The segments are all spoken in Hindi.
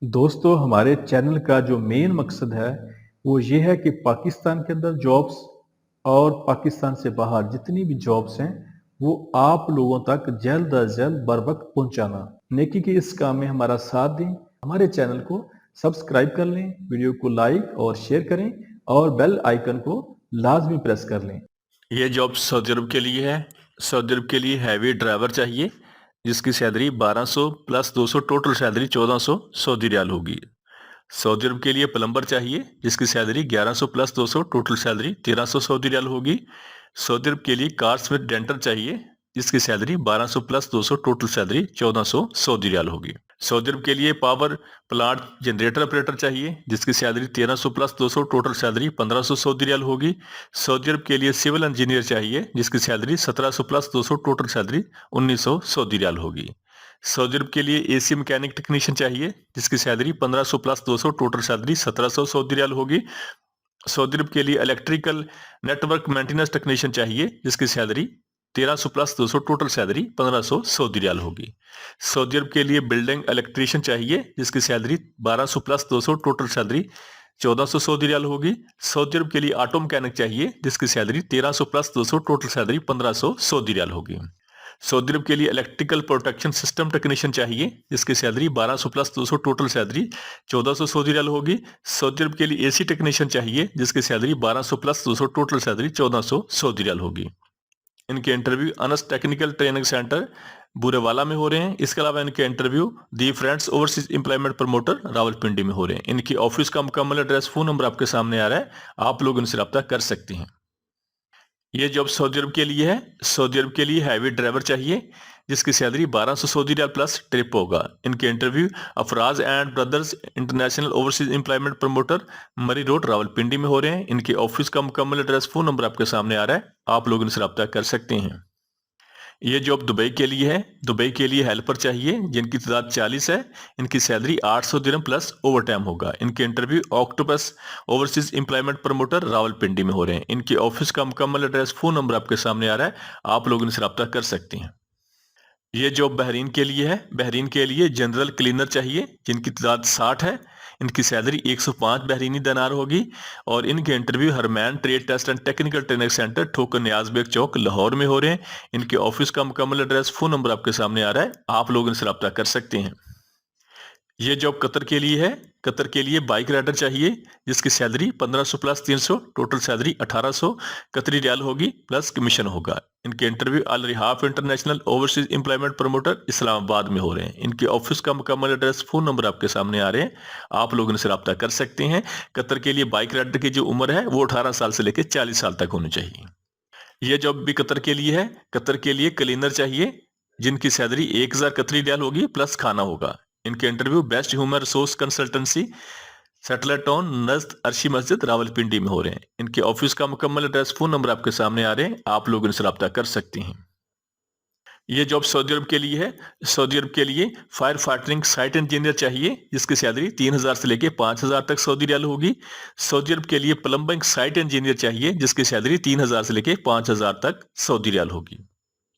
दोस्तों, हमारे चैनल का जो मेन मकसद है वो ये है कि पाकिस्तान के अंदर जॉब्स और पाकिस्तान से बाहर जितनी भी जॉब्स हैं वो आप लोगों तक जल्द अज जल्द बर वक्त पहुंचाना। नेकी के इस काम में हमारा साथ दें, हमारे चैनल को सब्सक्राइब कर लें, वीडियो को लाइक और शेयर करें और बेल आइकन को लाजमी प्रेस कर लें। ये जॉब सऊदी अरब के लिए है। सऊदी अरब के लिए हैवी ड्राइवर चाहिए जिसकी salary 1200 plus 200 total salary 1400 Saudi riyal होगी। सऊदी अरब के लिए प्लम्बर चाहिए जिसकी salary 1100 plus 200 total salary 1300 Saudi riyal होगी। सऊदी अरब के लिए कार स्मिथ डेंटर चाहिए जिसकी salary 1200 plus 200 total salary 1400 Saudi riyal होगी। सऊदी अरब के लिए पावर प्लांट जनरेटर ऑपरेटर चाहिए जिसकी salary 1300 plus 200 total salary 1500 Saudi riyal होगी। सऊदी अरब के लिए सिविल इंजीनियर चाहिए जिसकी salary 1700 plus 200 total salary 1900 Saudi riyal होगी। सऊदी अरब के लिए एसी मैकेनिक टेक्नीशियन चाहिए जिसकी salary 1500 plus 200 total salary 1700 Saudi riyal होगी। सऊदी अरब के लिए इलेक्ट्रिकल नेटवर्क मेंटेनेंस टेक्नीशियन चाहिए जिसकी salary 1300 plus 200 total salary 1500 Saudi riyal होगी। सऊदी अरब के लिए बिल्डिंग इलेक्ट्रीशियन चाहिए जिसकी salary 1200 plus 200 total salary 1400 Saudi riyal होगी। सऊदी अरब के लिए ऑटो मैकेनिक चाहिए जिसकी salary 1300 plus 200 total salary 1500 Saudi riyal होगी। सऊदी अरब के लिए इलेक्ट्रिकल प्रोटेक्शन सिस्टम टेक्नीशियन चाहिए जिसकी salary 1200 plus 200 total salary 1400 Saudi riyal होगी। सऊदी अरब के लिए एसी टेक्नीशियन चाहिए जिसकी salary 1200 plus 200 total salary 1400 Saudi riyal होगी। इनके interview Anas technical training centre Burewala में हो रहे हैं। इसके अलावा इनके interview the friends overseas employment promoter Rawalpindi में हो रहे हैं। इनकी ऑफिस का मुकम्मल एड्रेस, फोन नंबर आपके सामने आ रहा है, आप लोग इनसे रब्ता कर सकते हैं। ये जॉब सऊदी अरब के लिए है। सऊदी अरब के लिए हैवी ड्राइवर चाहिए जिसकी salary 1200 Saudi riyal plus trip होगा। इनके interview Afraz and brothers international overseas employment promoter Murree road Rawalpindi में हो रहे हैं। इनके ऑफिस का मुकम्मल एड्रेस, फोन नंबर आपके सामने आ रहा है, आप लोग इनसे रब्ता कर सकते हैं। ये जॉब दुबई के लिए है। दुबई के लिए हेल्पर चाहिए जिनकी तादाद 40 है। इनकी सैलरी 800 दिरहम प्लस ओवर टाइम होगा। इनके interview octopus overseas employment promoter Rawalpindi में हो रहे हैं। इनके ऑफिस का मुकम्मल एड्रेस, फोन नंबर आपके सामने आ रहा है, आप लोग इनसे रब्ता कर सकते हैं। ये जॉब बहरीन के लिए है। बहरीन के लिए जनरल क्लीनर चाहिए जिनकी तादाद 60 है। इनकी सैलरी 105 बहरीनी दिनार होगी और इनके इंटरव्यू हरमैन trade test and technical training centre Thokar Niaz bag चौक लाहौर में हो रहे हैं। इनके ऑफिस का मुकम्मल एड्रेस, फोन नंबर आपके सामने आ रहा है, आप लोग इनसे रब्ता कर सकते हैं। ये जॉब कतर के लिए है। कतर के लिए बाइक राइडर चाहिए जिसकी सैलरी 1500 प्लस 300 टोटल सैलरी 1800 कतरी रियाल होगी प्लस कमीशन होगा। इनके interview Al Rihaf international overseas employment promoter Islamabad में हो रहे हैं। इनके ऑफिस का मुकम्मल एड्रेस, फोन नंबर आपके सामने आ रहे हैं, आप लोग इनसे रब्ता कर सकते हैं। कतर के लिए बाइक राइडर की जो उम्र है वो 18 साल से लेकर 40 साल तक होनी चाहिए। यह जॉब भी कतर के लिए है। कतर के लिए क्लीनर चाहिए जिनकी सैलरी 1000 कतरी रियाल होगी प्लस खाना होगा। इनके interview best human resource consultancy satellite town नज़द अर्शी मस्जिद रावलपिंडी में हो रहे हैं। इनके ऑफिस का मुकम्मल एड्रेस, फोन नंबर आपके सामने आ रहे हैं, आप लोग इनसे रब्ता कर सकते हैं। ये जॉब सऊदी अरब के लिए है। सऊदी अरब के लिए फायर फाइटिंग साइट इंजीनियर चाहिए जिसकी सैलरी 3000 से लेकर 5000 तक सऊदी रियाल होगी। सऊदी अरब के लिए प्लम्बिंग साइट इंजीनियर चाहिए जिसकी सैलरी 3000 से लेकर 5000 तक सऊदी रियाल होगी।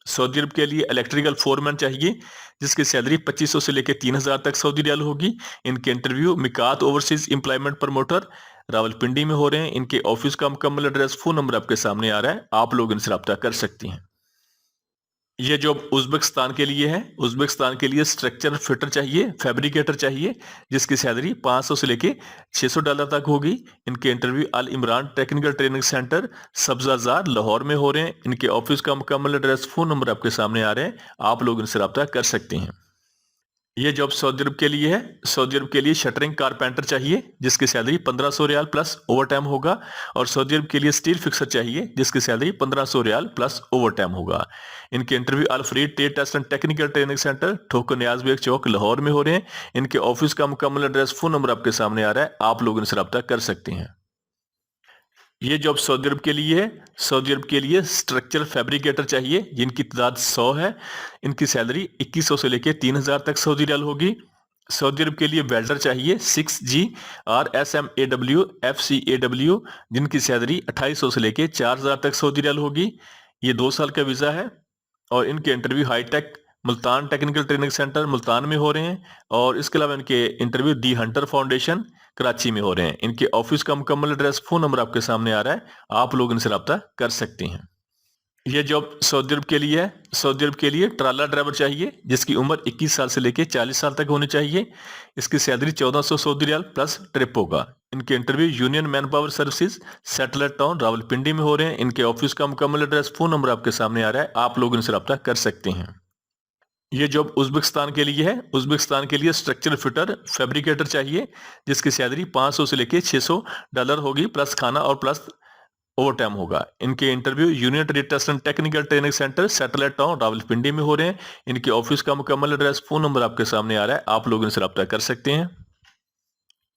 सऊदी अरब के लिए इलेक्ट्रिकल फोरमैन चाहिए जिसकी सैलरी 2500 से लेकर 3000 तक सऊदी रियाल होगी। इनके interview Miqat overseas employment promoter Rawalpindi में हो रहे हैं। इनके ऑफिस का मुकम्मल एड्रेस, फोन नंबर आपके सामने आ रहा है, आप लोग इनसे रब्ता कर सकते हैं। ये जॉब उज्बेकिस्तान के लिए है। उज्बेकिस्तान के लिए स्ट्रक्चर फिटर चाहिए, फैब्रिकेटर चाहिए जिसकी सैलरी 500 से लेके $600 तक होगी। इनके interview Al Imran technical training centre Sabzazar Lahore में हो रहे हैं। इनके ऑफिस का मुकम्मल एड्रेस, फोन नंबर आपके सामने आ रहे हैं, आप लोग इनसे रब्ता कर सकते हैं। ये जॉब सऊदी अरब के लिए है। सऊदी अरब के लिए शटरिंग कारपेंटर चाहिए जिसकी salary 1500 riyal plus over time होगा और सऊदी अरब के लिए स्टील फिक्सर चाहिए जिसकी salary 1500 riyal plus over time होगा। इनके interview Al Fareed trade test and technical training centre Thokar Niaz bag चौक लाहौर में हो रहे हैं। इनके ऑफिस का मुकम्मल एड्रेस, फोन नंबर आपके सामने आ रहा है, आप लोग इनसे रब्ता कर सकते हैं। ये जॉब सऊदी अरब के लिए है। सऊदी अरब के लिए स्ट्रक्चर फैब्रिकेटर चाहिए जिनकी तादाद 100 है। इनकी सैलरी 2100 से लेकर 3000 तक सऊदी रियाल होगी। सऊदी अरब के लिए वेल्डर चाहिए 6G RSMAW FCAW जिनकी सैलरी 2800 से लेकर 4000 तक सऊदी रियाल होगी। ये 2 साल का वीज़ा है और इनके interview hitech Multan technical training center Multan में हो रहे हैं, और इसके अलावा इनके interview the Hunter Foundation Karachi में हो रहे हैं। इनके ऑफिस का मुकम्मल एड्रेस, फोन नंबर आपके सामने आ रहा है, आप लोग इनसे रब्ता कर सकते हैं। ये जॉब सऊदी अरब के लिए है। सऊदी अरब के लिए ट्राला ड्राइवर चाहिए जिसकी उम्र 21 साल से लेकर 40 साल तक होनी चाहिए। इसकी salary 1400 Saudi riyal plus trip होगा। इनके interview union man power services, satellite town Rawalpindi में हो रहे हैं। इनके ऑफिस का मुकम्मल एड्रेस, फोन नंबर आपके सामने आ रहा है, आप लोग इनसे रब्ता कर सकते हैं। ये जॉब उज्बेकिस्तान के लिए है। उज्बेकिस्तान के लिए स्ट्रक्चर फिटर फैब्रिकेटर चाहिए जिसकी सैलरी 500 से लेके $600 होगी, प्लस खाना और प्लस ओवर टाइम होगा। इनके interview union trade test and technical training center, satellite town Rawalpindi में हो रहे हैं। इनके ऑफिस का मुकम्मल एड्रेस, फोन नंबर आपके सामने आ रहा है, आप लोग इनसे रब्ता कर सकते हैं।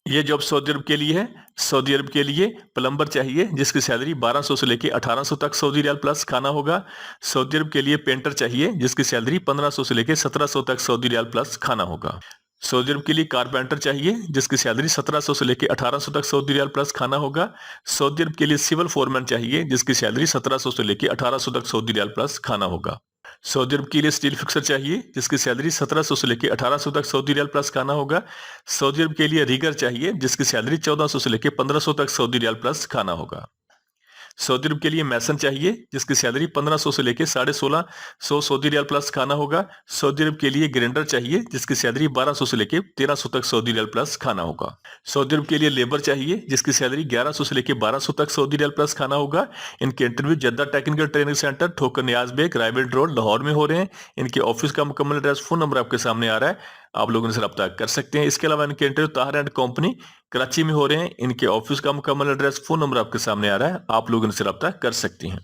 ये जॉब सऊदी अरब के लिए है। सऊदी अरब के लिए प्लम्बर चाहिए जिसकी सैलरी 1200 से लेके 1800 तक सऊदी रियाल प्लस खाना होगा। सऊदी अरब के लिए पेंटर चाहिए जिसकी सैलरी 1500 से लेके 1700 तक सऊदी रियाल प्लस खाना होगा। सऊदी अरब के लिए कारपेंटर चाहिए जिसकी सैलरी 1700 से लेके 1800 तक सऊदी रियाल प्लस खाना होगा। सऊदी अरब के लिए सिविल फोरमैन चाहिए जिसकी सैलरी 1700 से लेके 1800 तक सऊदी रियाल प्लस खाना होगा। सऊदी अरब के लिए स्टील फिक्सर चाहिए जिसकी सैलरी 1700 से लेके 1800 तक सऊदी रियाल प्लस खाना होगा। सऊदी अरब के लिए रीगर चाहिए जिसकी सैलरी 1400 से लेके 1500 तक सऊदी रियाल प्लस खाना होगा। सऊदी अरब के लिए मैसन चाहिए जिसकी सैलरी 1500 से लेके 1650 सऊदी रियाल प्लस खाना होगा। सऊदी अरब के लिए ग्राइंडर चाहिए जिसकी सैलरी 1200 से लेके 1300 तक सऊदी रियाल प्लस खाना होगा। सऊदी अरब के लिए लेबर चाहिए जिसकी सैलरी 1100 से लेके 1200 तक सऊदी रियाल प्लस खाना होगा। इनके interview Jeddah technical training centre, Thokar Niaz bag, रायवेल road, Lahore में हो रहे हैं। इनके ऑफिस का मुकम्मल एड्रेस, फोन नंबर आपके सामने आ रहा है, आप लोग इनसे रब्ता कर सकते हैं। इसके अलावा इनके interview Tahir and company Karachi में हो रहे हैं। इनके ऑफिस का मुकम्मल एड्रेस, फोन नंबर आपके सामने आ रहा है, आप लोग इनसे रब्ता कर सकते हैं।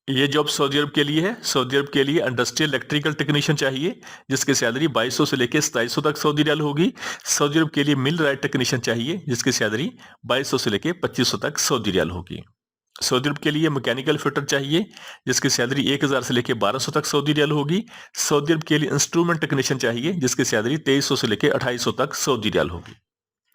ये जॉब सऊदी अरब के लिए है। सऊदी अरब के लिए इंडस्ट्रियल इलेक्ट्रिकल टेक्नीशियन चाहिए जिसकी सैलरी 2200 से लेकर 2700 तक सऊदी रियाल होगी। सऊदी अरब के लिए मिल राइट टेक्नीशियन चाहिए जिसकी सैलरी 2200 से लेकर 2500 तक सऊदी रियाल होगी। सऊदी अरब के लिए मैकेनिकल फिटर चाहिए जिसकी सैलरी 1000 से लेकर 1200 तक सऊदी रियाल होगी। सऊदी अरब के लिए इंस्ट्रूमेंट टेक्नीशियन चाहिए जिसकी सैलरी 2300 से लेकर 2800 तक सऊदी रियाल होगी।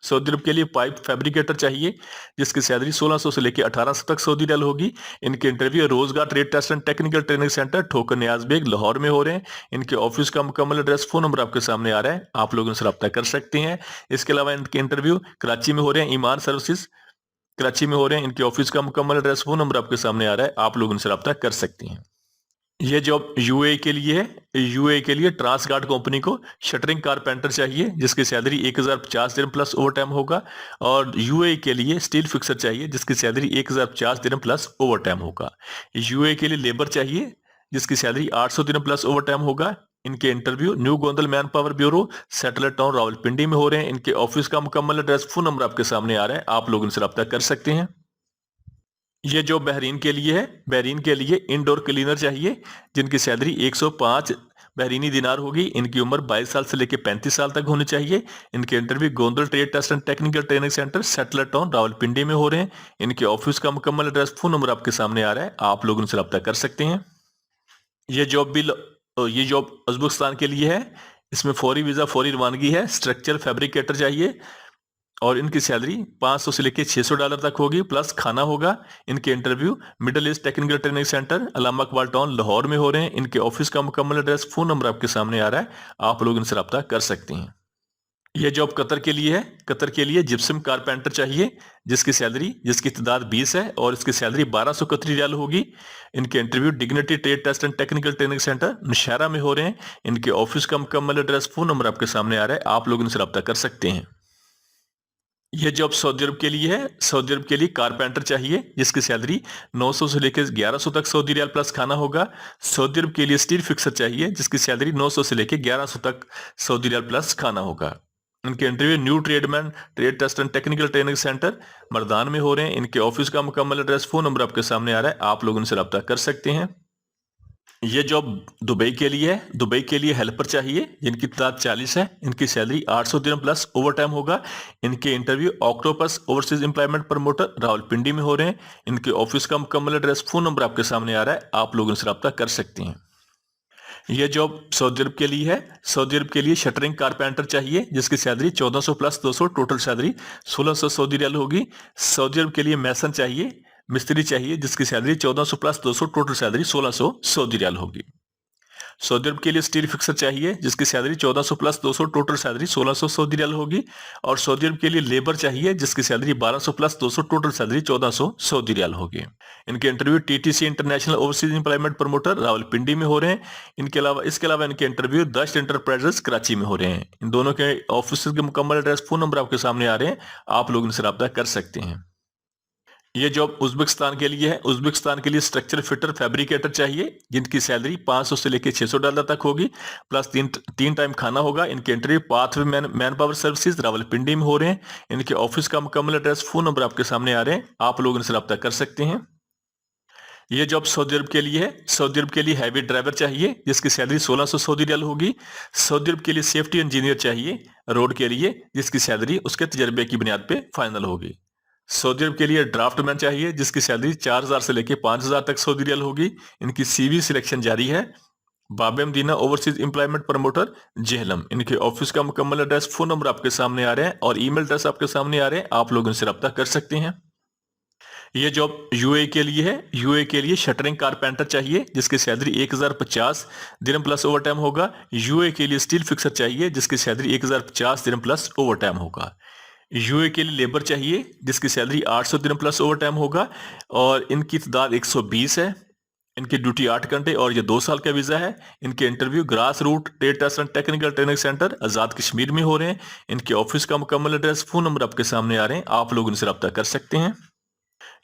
सऊदी अरब के लिए पाइप फैब्रिकेटर चाहिए जिसकी सैलरी 1600 से लेकर 1800 तक सऊदी रियाल होगी। इनके interview Rozgar trade test and technical training centre, Thokar Niaz bag, Lahore में हो रहे हैं। इनके ऑफिस का मुकम्मल एड्रेस, फोन नंबर आपके सामने आ रहा है, आप लोग इनसे रब्ता कर सकते हैं। इसके अलावा इनके इंटरव्यू कराची में हो रहे हैं। ईमान सर्विसेज कराची में हो रहे हैं। इनके ऑफिस का मुकम्मल एड्रेस, फोन नंबर आपके सामने आ रहा है, आप लोग इनसे रब्ता कर सकते हैं। ये जॉब यूएई के लिए है। यूएई के लिए ट्रांसगार्ड कंपनी को शटरिंग कारपेंटर चाहिए जिसकी सैलरी 1050 दिरहम प्लस ओवर टाइम होगा। और यूएई के लिए स्टील फिक्सर चाहिए जिसकी सैलरी 1050 दिरहम प्लस ओवर टाइम होगा। यूएई के लिए लेबर चाहिए जिसकी सैलरी 800 दिरहम प्लस ओवर टाइम होगा। इनके interview new Gondal man power bureau, satellite town Rawalpindi में हो रहे हैं। इनके ऑफिस का मुकम्मल एड्रेस, फोन नंबर आपके सामने आ रहा है, आप लोग इनसे रब्ता कर सकते हैं। ये जो बहरीन के लिए है। बहरीन के लिए इंडोर क्लीनर चाहिए जिनकी सैलरी 105 बहरीनी दिनार होगी। इनकी उम्र 22 साल से लेकर 35 साल तक होनी चाहिए। इनके interview Gondal trade test and technical training center, satellite town Rawalpindi में हो रहे हैं। इनके ऑफिस का मुकम्मल एड्रेस, फोन नंबर आपके सामने आ रहा है, आप लोग उनसे रब्ता कर सकते हैं। ये जॉब उज्बेकिस्तान के लिए है। इसमें फौरी वीजा फौरी रवानगी है। स्ट्रक्चर फैब्रिकेटर चाहिए और इनकी सैलरी 500 से लेकर $600 तक होगी, प्लस खाना होगा। इनके interview Middle East technical training centre, Allama Iqbal town, Lahore में हो रहे हैं। इनके ऑफिस का मुकम्मल एड्रेस, फोन नंबर आपके सामने आ रहा है, आप लोग इनसे रब्ता कर सकते हैं। यह जॉब कतर के लिए है। कतर के लिए जिप्सम कारपेंटर चाहिए जिसकी तादाद 20 है और इसकी सैलरी 1200 कतरी रियाल होगी। इनके interview dignity trade test and technical training center Nowshera में हो रहे हैं। इनके ऑफिस का मुकम्मल एड्रेस, फोन नंबर आपके सामने आ रहा है, आप लोग इनसे रब्ता कर सकते हैं। यह जॉब सऊदी अरब के लिए है। सऊदी अरब के लिए कारपेंटर चाहिए जिसकी सैलरी 900 से लेकर 1100 तक सऊदी रियाल प्लस खाना होगा। सऊदी अरब के लिए स्टील फिक्सर चाहिए जिसकी सैलरी 900 से लेकर 1100 तक सऊदी रियाल प्लस खाना होगा। इनके interview new tradesman trade test and technical training center Mardan में हो रहे हैं। इनके ऑफिस का मुकम्मल एड्रेस, फोन नंबर आपके सामने आ रहा है, आप लोग उनसे रब्ता कर सकते हैं। ये जॉब दुबई के लिए है। दुबई के लिए हेल्पर चाहिए जिनकी तादाद 40 है। इनकी सैलरी 800 दिरहम प्लस ओवर टाइम होगा। इनके interview octopus overseas employment promoter Rawalpindi में हो रहे हैं। इनके ऑफिस का मुकम्मल एड्रेस, फोन नंबर आपके सामने आ रहा है, आप लोग इनसे रब्ता कर सकते हैं। यह जॉब सऊदी अरब के लिए है। सऊदी अरब के लिए शटरिंग कारपेंटर चाहिए जिसकी salary 1400 plus 200, total salary 1600 Saudi riyal होगी। सऊदी अरब के लिए मैसन मिस्त्री चाहिए जिसकी salary 1400 plus 200, total salary 1600 Saudi riyal होगी। सऊदी अरब के लिए स्टील फिक्सर चाहिए जिसकी salary 1400 plus 200 total salary 1600 Saudi riyal होगी। और सऊदी अरब के लिए लेबर चाहिए जिसकी salary 1200 plus 200 total salary 1400 Saudi riyal होगी। इनके interview TTC international overseas employment promoter Rawalpindi में हो रहे हैं। इसके अलावा इनके इंटरव्यू दस्ट एंटरप्राइजेस कराची में हो रहे हैं। इन दोनों के ऑफिस के मुकम्मल एड्रेस, फोन नंबर आपके सामने आ रहे हैं, आप लोग इनसे रब्ता कर सकते हैं। ये जॉब उज्बेकिस्तान के लिए है। उज्बेकिस्तान के लिए स्ट्रक्चर फिटर फैब्रिकेटर चाहिए जिनकी सैलरी 500 से लेकर $600 तक होगी, प्लस तीन टाइम खाना होगा। इनके interview pathway man power services Rawalpindi में हो रहे हैं। इनके ऑफिस का मुकम्मल एड्रेस, फोन नंबर आपके सामने आ रहे हैं, आप लोग इनसे रब्ता कर सकते हैं। ये जॉब सऊदी अरब के लिए है। सऊदी अरब के लिए हैवी ड्राइवर चाहिए जिसकी सैलरी 1600 सऊदी रियाल होगी। सऊदी अरब के लिए सेफ्टी इंजीनियर चाहिए रोड के लिए जिसकी सैलरी उसके तजर्बे की बुनियाद पे फाइनल होगी। सऊदी अरब के लिए ड्राफ्टमैन चाहिए जिसकी सैलरी 4000 से लेकर 5000 तक सऊदी रियाल होगी। इनकी सीवी सिलेक्शन जारी है। Babe Madina overseas employment promoter Jhelum. इनके ऑफिस का मुकम्मल एड्रेस, फोन नंबर आपके सामने आ रहे हैं और ईमेल एड्रेस आपके सामने आ रहे हैं, आप लोग इनसे रब्ता कर सकते हैं। ये जॉब यूए के लिए है। यूए के लिए शटरिंग कारपेंटर चाहिए जिसकी सैलरी 1050 दिरहम प्लस ओवर टाइम होगा। यूए के लिए स्टील फिक्सर चाहिए जिसकी सैलरी 1050 दिरहम प्लस ओवर टाइम होगा। यूए के लिए लेबर चाहिए जिसकी सैलरी 800 दिरहम प्लस ओवर टाइम होगा और इनकी तादाद 120 है। इनकी ड्यूटी 8 घंटे और ये 2 साल का वीजा है। इनके interview grass root trade test and technical training centre Azad Kashmir में हो रहे हैं। इनके ऑफिस का मुकम्मल एड्रेस, फोन नंबर आपके सामने आ रहे हैं, आप लोग इनसे रब्ता कर सकते हैं।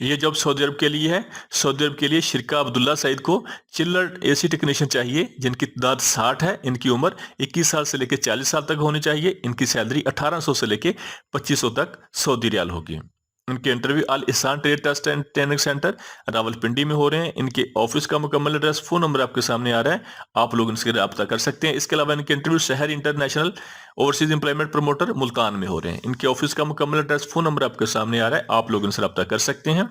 ये जॉब सऊदी अरब के लिए है। सऊदी अरब के लिए शिरका अब्दुल्ला सईद को चिल्लर एसी टेक्नीशियन चाहिए जिनकी तादाद 60 है। इनकी उम्र 21 साल से लेकर 40 साल तक होनी चाहिए। इनकी सैलरी 1800 से लेकर 2500 तक सऊदी रियाल होगी। इनके interview Al Ehsan trade test and training centre Rawalpindi में हो रहे हैं। इनके ऑफिस का मुकम्मल एड्रेस, फोन नंबर आपके सामने आ रहा है, आप लोग इनसे रब्ता कर सकते हैं। इसके अलावा इनके इंटरव्यू शहर international overseas employment promoter Multan में हो रहे हैं। इनके ऑफिस का मुकम्मल एड्रेस, फोन नंबर आपके सामने आ रहा है, आप लोग इनसे रब्ता कर सकते हैं।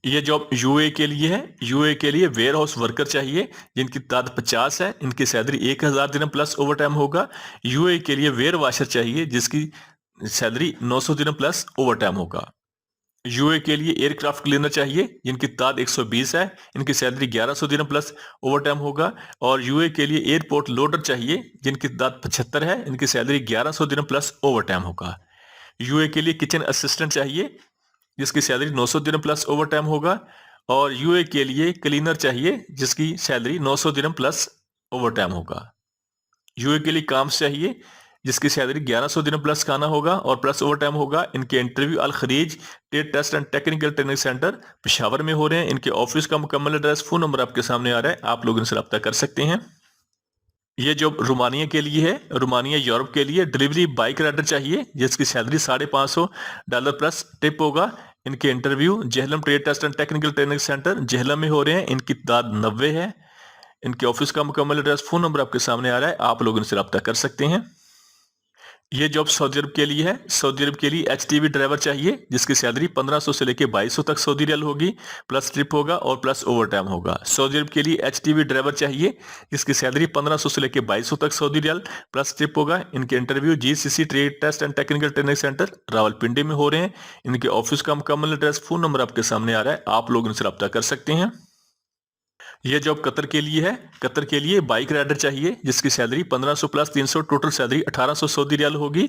ये जॉब यूए के लिए है। यूए के लिए वेयर हाउस वर्कर चाहिए जिनकी तादाद 50 है। इनकी सैलरी 1000 दिरहम प्लस ओवर टाइम होगा। यूए के लिए वेयर वाशर चाहिए जिसकी सैलरी 900 दिरहम प्लस ओवर टाइम होगा। यूए के लिए एयरक्राफ्ट क्लीनर चाहिए जिनकी तादाद 120 है। इनकी सैलरी 1100 दिरहम प्लस ओवर टाइम होगा। और यूए के लिए एयरपोर्ट लोडर चाहिए जिनकी तादाद 75 है। इनकी सैलरी 1100 दिरहम प्लस ओवर टाइम होगा। यूए के लिए किचन असिस्टेंट चाहिए जिसकी सैलरी 900 दिरहम प्लस ओवर टाइम होगा। और यूए के लिए क्लीनर चाहिए जिसकी सैलरी 900 दिरहम प्लस ओवर टाइम होगा। यूए के लिए काम चाहिए जिसकी सैलरी 1100 दिरहम प्लस खाना होगा और प्लस ओवर टाइम होगा। इनके interview Al Khareej trade test and technical training centre Peshawar में हो रहे हैं। इनके ऑफिस का मुकम्मल एड्रेस, फोन नंबर आपके सामने आ रहा है, आप लोग इनसे रब्ता कर सकते हैं। ये जॉब रोमानिया के लिए है। रोमानिया यूरोप के लिए डिलीवरी बाइक राइडर चाहिए जिसकी सैलरी $550 प्लस टिप होगा। इनके interview Jhelum trade test and technical training center Jhelum में हो रहे हैं। इनकी तादाद 90 है। इनके ऑफिस का मुकम्मल एड्रेस, फोन नंबर आपके सामने आ रहा है, आप लोग इनसे रब्ता कर सकते हैं। ये जॉब सऊदी अरब के लिए है। सऊदी अरब के लिए एचटीवी ड्राइवर चाहिए जिसकी सैलरी 1500 से लेकर 2200 तक सऊदी रियाल होगी, प्लस ट्रिप होगा और प्लस ओवर टाइम होगा। सऊदी अरब के लिए एचटीवी ड्राइवर चाहिए जिसकी सैलरी 1500 से लेकर 2200 तक सऊदी रियाल प्लस ट्रिप होगा। इनके interview GCC trade test and technical training centre Rawalpindi में हो रहे हैं। इनके ऑफिस का मुकम्मल एड्रेस, फोन नंबर आपके सामने आ रहा है, आप लोग इनसे रब्ता कर सकते हैं। ये जॉब कतर के लिए है। कतर के लिए बाइक राइडर चाहिए जिसकी salary 1500 plus 300 total salary 1800 Saudi riyal होगी।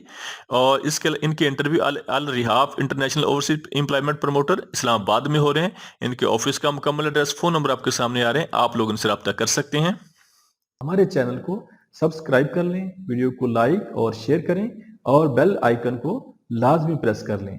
और इनके interview Al Rihaf international overseas employment promoter Islamabad में हो रहे हैं। इनके ऑफिस का मुकम्मल एड्रेस, फोन नंबर आपके सामने आ रहे हैं, आप लोग इनसे रब्ता कर सकते हैं। हमारे चैनल को सब्सक्राइब कर लें, वीडियो को लाइक और शेयर करें और बेल आइकन को लाजमी प्रेस कर लें।